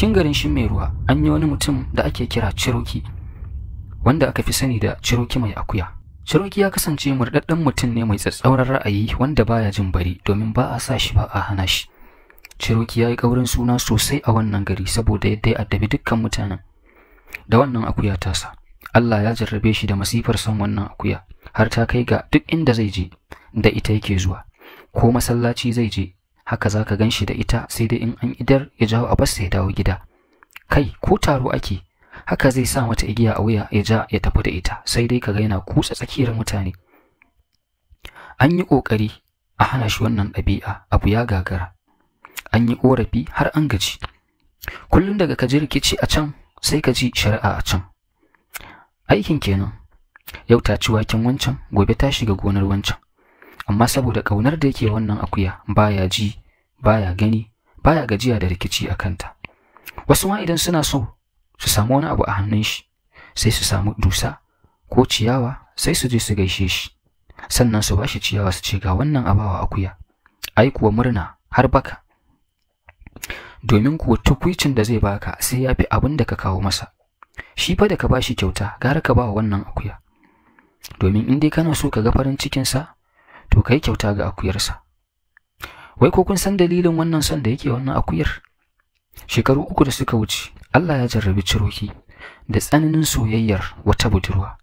cikin garin Shimmeruwa an yi wani mutum da ake kira Ciroki, wanda aka fi sani da Ciroki mai akuya. Ciroki ya kasance murdadden mutum ne mai tsatsauran ra'ayi wanda baya jin bari, domin ba a sa shi ba a hana shi. Ciroki ya yi ƙaurin suna sosai a wannan gari saboda yadda ya addabi dukkan mutanen da wannan akuya tasa. Allah ya jarrabe shi da masifar son wannan akuya, har ta kai ga duk inda zai je da ita yake zuwa, ko masallaci zai je haka zaka ganshi da ita, sai dai in an idar ya jawo a bas ya dawo gida. Kai ko taro ake, haka zai sa mata igiya a wuya ya ja ya tafi da ita, sai dai kaga yana kutsa tsakiyar mutane. An yi kokari a hana shi wannan ɗabi'a, abu ya gagara. An yi korafi har an gaji. Kullum daga kaji rikici a can sai ka ji shari'a a can. Aikin kenan. Yau ta ci waken wancan, gobe ta shiga gonar wancan. Amma saboda kaunar da yake wannan akuya, baya ji, baya gani, baya gajiya da rikici a kanta. Wasu ma idan suna so su samu wani abu a hannun shi, sai su samu dusa ko ciyawa, sai su je su gaishe shi, sannan su bashi ciyawa su ce ga wannan abawa akuya. Ai kuwa murna har baka. Domin kuwa tukwicin da zai baka sai ya fi abin da ka kawo masa. Shi fa da ka bashi kyauta gara ka ba wa wannan akuya. Domin in dai kana so ka ga farin cikinsa, to kai kyauta ga akuyarsa. Wai ko kun san dalilin wannan son da yake wannan akuyar? Shekaru 3 da suka wuce, Allah ya jarrabi Ciroki da tsananin soyayyar wata budurwa.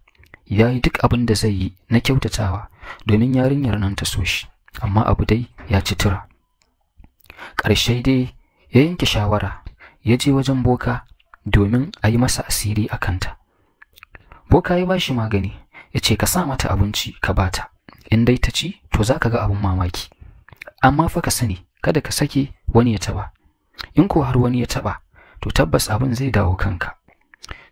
Ya yi duk abin da zai yi na kyautatawa domin yarinyar nan ta so shi, amma abu dai ya ci tura. Ƙarshe dai ya yanke shawara, ya je wajen boka domin a yi masa asiri a kanta. Boka ya ba shi magani, ya ce ka sa mata abinci ka bata, in dai ta ci to za ka ga abin mamaki. Amma fa ka sani kada ka sake wani ya taba. In ko har wani ya taba, to tabbas abin zai dawo kanka.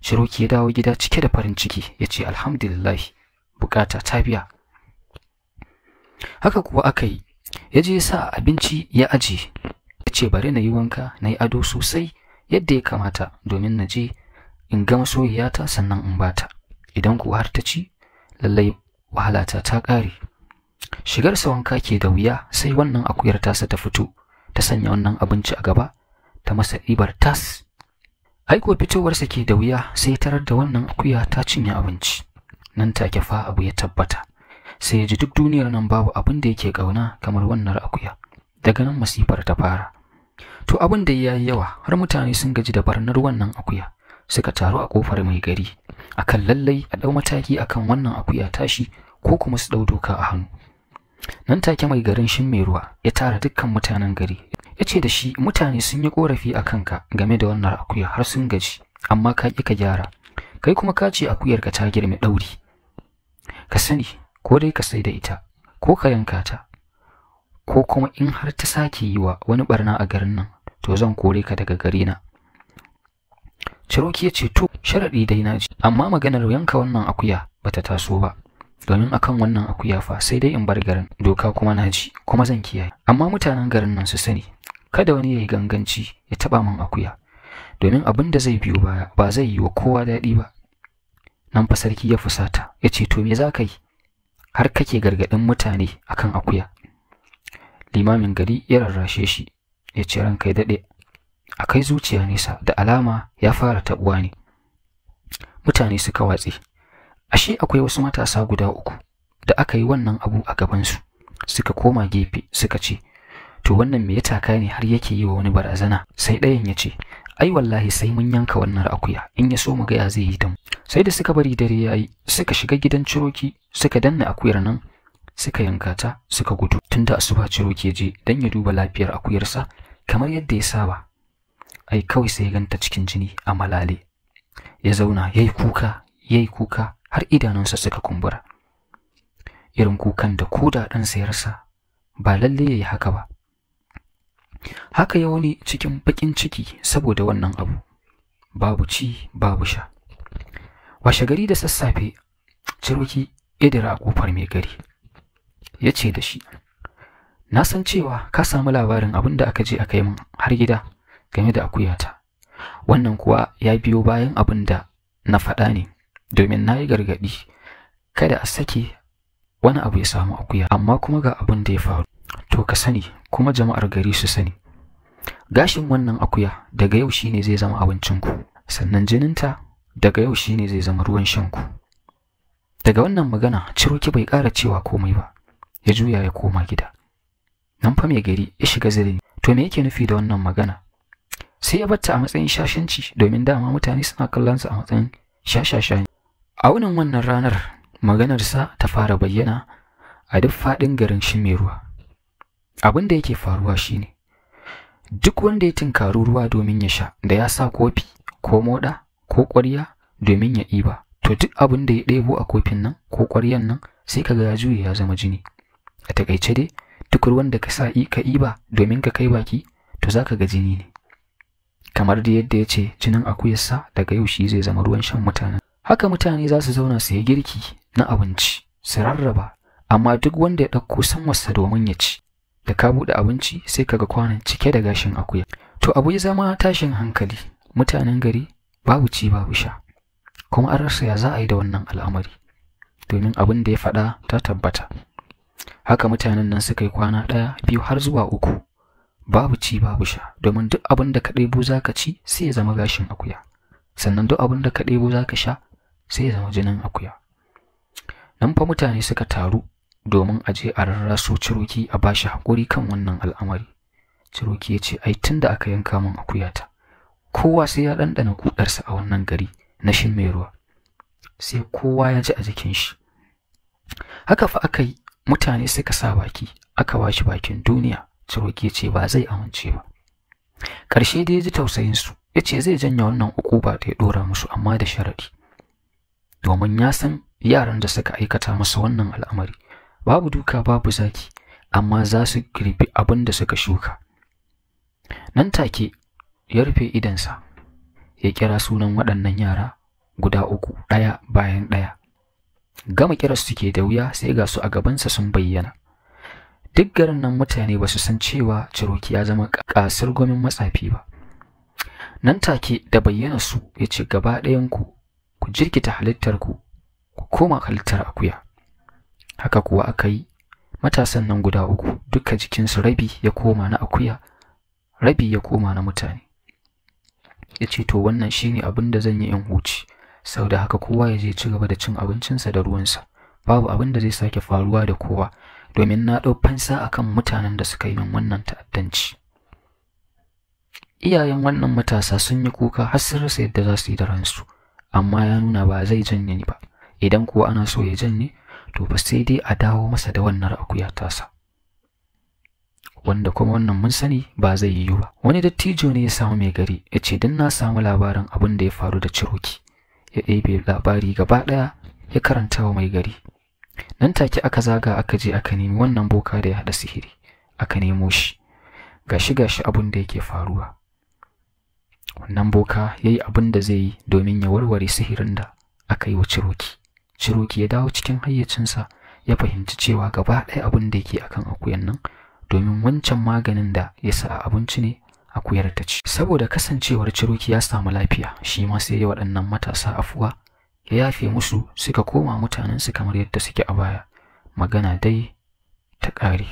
Ciroki ya dawo gida cike da farin ciki, ya ce alhamdulillah, bukata ta biya. Haka kuwa aka yi, ya je sa abinci ya aje, ya ce bari na yi wanka na yi ado sosai yadda ya kamata domin na je in ga masoyiyata sannan in bata. Idan kuwa har ta ci, lallai wahalata ta ƙare. Shigarsa wanka ke da wuya, sai wannan akuyar tasa ta fito, ta sanya wannan abinci a gaba, ta masa ɗibar tas. Aiko fitowarsa ke da wuya, sai tarar da wannan akuya ta cinye abinci. Nan take fa abu ya tabbata, sai ya ji duk duniyar nan babu abin da yake ƙauna kamar wannan akuya. Daga nan masifar ta fara. To abin da ya yi yawa, har mutane sun gaji da barnar wannan akuya, suka taru a kofar mai gari akan lallai a ɗau mataki akan wannan akuya tashi, ko kuma su ɗau doka a hannu. Nan take mai garin Shimmeruwa ya tara dukkan mutanen gari, ya ce da shi mutane sun yi korafi a kanka game da wannan akuya har sun gaji, amma ka ƙi ka gyara. Kai kuma ka ce akuyarka ta girme ɗauri. Ka sani, ko dai ka sai da ita, ko ka yanka ta, ko kuma in har ta sake yi wa wani barna a garin nan, to zan kore ka daga gari na. Ciroki ya ce to sharaɗi dai na ji, amma maganar yanka wannan akuya bata taso ba, domin akan wannan akuya fa sai dai in bar garin, doka kuma na ji kuma zan kiyaye. Amma mutanen garin nan su sani, kada wani ya yi ganganci ya taɓa min akuya, domin abin da zai biyo baya ba zai yi wa kowa daɗi ba. Nan fa sarki ya fusata, ya ce to me za ka yi har kake gargaɗin mutane akan akuya? Limamin gari ya rarrashe shi, ya ce ranka ya daɗe, akai zuciya nesa, da alama ya fara taɓuwa ne. Mutane suka watse. Ashe akwai wasu matasa guda 3 da aka yi wannan abu a gabansu, suka koma gefe suka ce, to wannan me ya taka ne har yake yi wa wani barazana? Sai ɗayan ya ce, ai wallahi sai mun yanka wannan akuya, in ya so mu ga ya zai yi da mu. Sai da suka bari dare yayi, suka shiga gidan Ciroki, suka danna akuyar nan, suka yanka ta, suka gudu. Tunda asuba Ciroki je dan ya duba lafiyar akuyarsa kamar yadda ya saba. Ai kawai sai ya ganta cikin jini a malale. Ya zauna yayi kuka har idanunsa suka kumbura. Irin kukan da koda dan sayarsa ba lalle yayi haka ba. Haka ya wani cikin bakin ciki saboda wannan abu. Babu ci, babu sha. Washe gari da sassafe, Ciroki ya dira a kofar mai gari. Ya ce da shi, na san cewa ka samu labarin abin da aka je aka yi min har gida game da akuyata. Wannan kuwa ya biyo bayan abin da na faɗa ne, domin na yi gargaɗi kada a sake wani abu ya samu akuya, amma kuma ga abin da ya faru. To ka sani, kuma jama'ar gari su sani, gashin wannan akuya daga yau shine zai zama abincinku, sannan jininta daga yau shine zai zama ruwan shanku. Daga wannan magana Ciroki bai ƙara cewa komai ba, ya juya ya koma gida. Nan fa mai gari ya shiga zirin. To me yake nufi da wannan magana? Sai ya batta a matsayin shashanci, domin dama mutane suna kallon sa a matsayin shashasha. A wannan ranar maganarsa ta fara bayyana a duk faɗin garin Shimeruwa. Abin da yake faruwa shine duk wanda ya tinkari ruwa domin ya sha, da ya sa kofi ko moda ko ƙwarya domin ya ɗiba, to duk abin da ya ɗebo a kofin nan ko ƙwaryan nan sai kaga ya juye ya zama jini. A takaice dai duk ruwan da ka sa ka ɗiba domin ka kai baki, to zaka ga jini ne. Kamar da yadda ya ce jinin akuyarsa daga yau shi zai zama ruwan shan mutanen. Haka mutane za su zauna su yi girki na abinci su rarraba, amma duk wanda ya ɗauko sanwarsa domin ya ci, da ka buɗe abinci sai kaga kwanan cike da gashin akuya. To abu ya zama tashin hankali, mutanen gari babu ci babu sha, kuma an rasa ya za a yi da wannan al'amari, domin abin da ya faɗa ta tabbata. Haka mutanen nan suka yi kwana 1, 2 har zuwa 3 babu ci babu sha, domin duk abin da ka ɗebo za ka ci sai ya zama gashin akuya, sannan duk abin da ka ɗebo za ka sha sai ya zama jinin akuya. Nan fa mutane suka taru domin a je a rarraso Ciroki a bashi haƙuri kan wannan al'amari. Ciroki ya ce ai tun da aka yanka min akuyata, kowa sai ya ɗanɗana kuɗarsa a wannan gari na Shimeruwa, sai kowa ya ji a jikin shi. Haka fa aka yi, mutane suka sa baki, aka bashi bakin duniya. Ciroki ya ce ba zai amince ba. Ƙarshe dai ya ji tausayinsu, ya ce zai janye wannan ukuba da ya ɗora musu, amma da sharaɗi, domin ya san yaran da suka aikata masa wannan al'amari babu duka babu zaki, amma za su girbi abin da suka shuka. Nan take ya rufe idansa, ya kira sunan waɗannan yara guda 3 ɗaya bayan ɗaya. Gama kiras suke da wuya sai ga su a gabansa sun bayyana. Duk garin nan mutane ba su san cewa Ciroki ya zama ƙasar gomin matsafi ba. Nan take da bayyana su ya ce gaba ɗayanku ku jirkita halittarku ku koma halittar akuya. Haka kuwa aka yi. Matasan nan guda 3 duka jikinsu rabi ya koma na akuya, rabi ya koma na mutane. Ya ce to wannan shine abin da zan yi in huce, saboda haka kowa ya je ci gaba da cin abincinsa da ruwansa, babu abin da zai sake faruwa da kowa, domin na ɗau fansa akan mutanen da suka yi min wannan ta'addanci. Iyayen wannan matasa sun yi kuka har sun rasa yadda za su yi da ransu, amma ya nuna ba zai janye ni ba. Idan kuwa ana so ya janye, to ba sai dai a dawo masa da wannan akuya tasa, wanda kuma wannan mun sani ba zai yiwu ba. Wani dattijo ne ya samu mai gari, ya ce don na samu labarin abin da ya faru da Ciroki. Ya ɗebe labari gaba ɗaya ya karanta wa mai gari. Nan take aka zaga aka je aka nemi wannan boka da ya haɗa sihiri, aka nemo shi. Gashi abin da yake faruwa. Wannan boka ya yi abin da zai yi domin ya warware sihirin da aka yi wa Ciroki. Ciroki ya dawo cikin hayyacinsa, ya fahimci cewa gaba ɗaya abin da yake akan akuyan nan, domin wancan maganin da ya sa a abinci ne akuyar ta ci. Saboda kasancewar Ciroki ya samu lafiya, shi ma sai ya waɗannan matasa afuwa, ya yafe musu suka koma mutanensu kamar yadda suke a baya. Magana dai ta ƙare.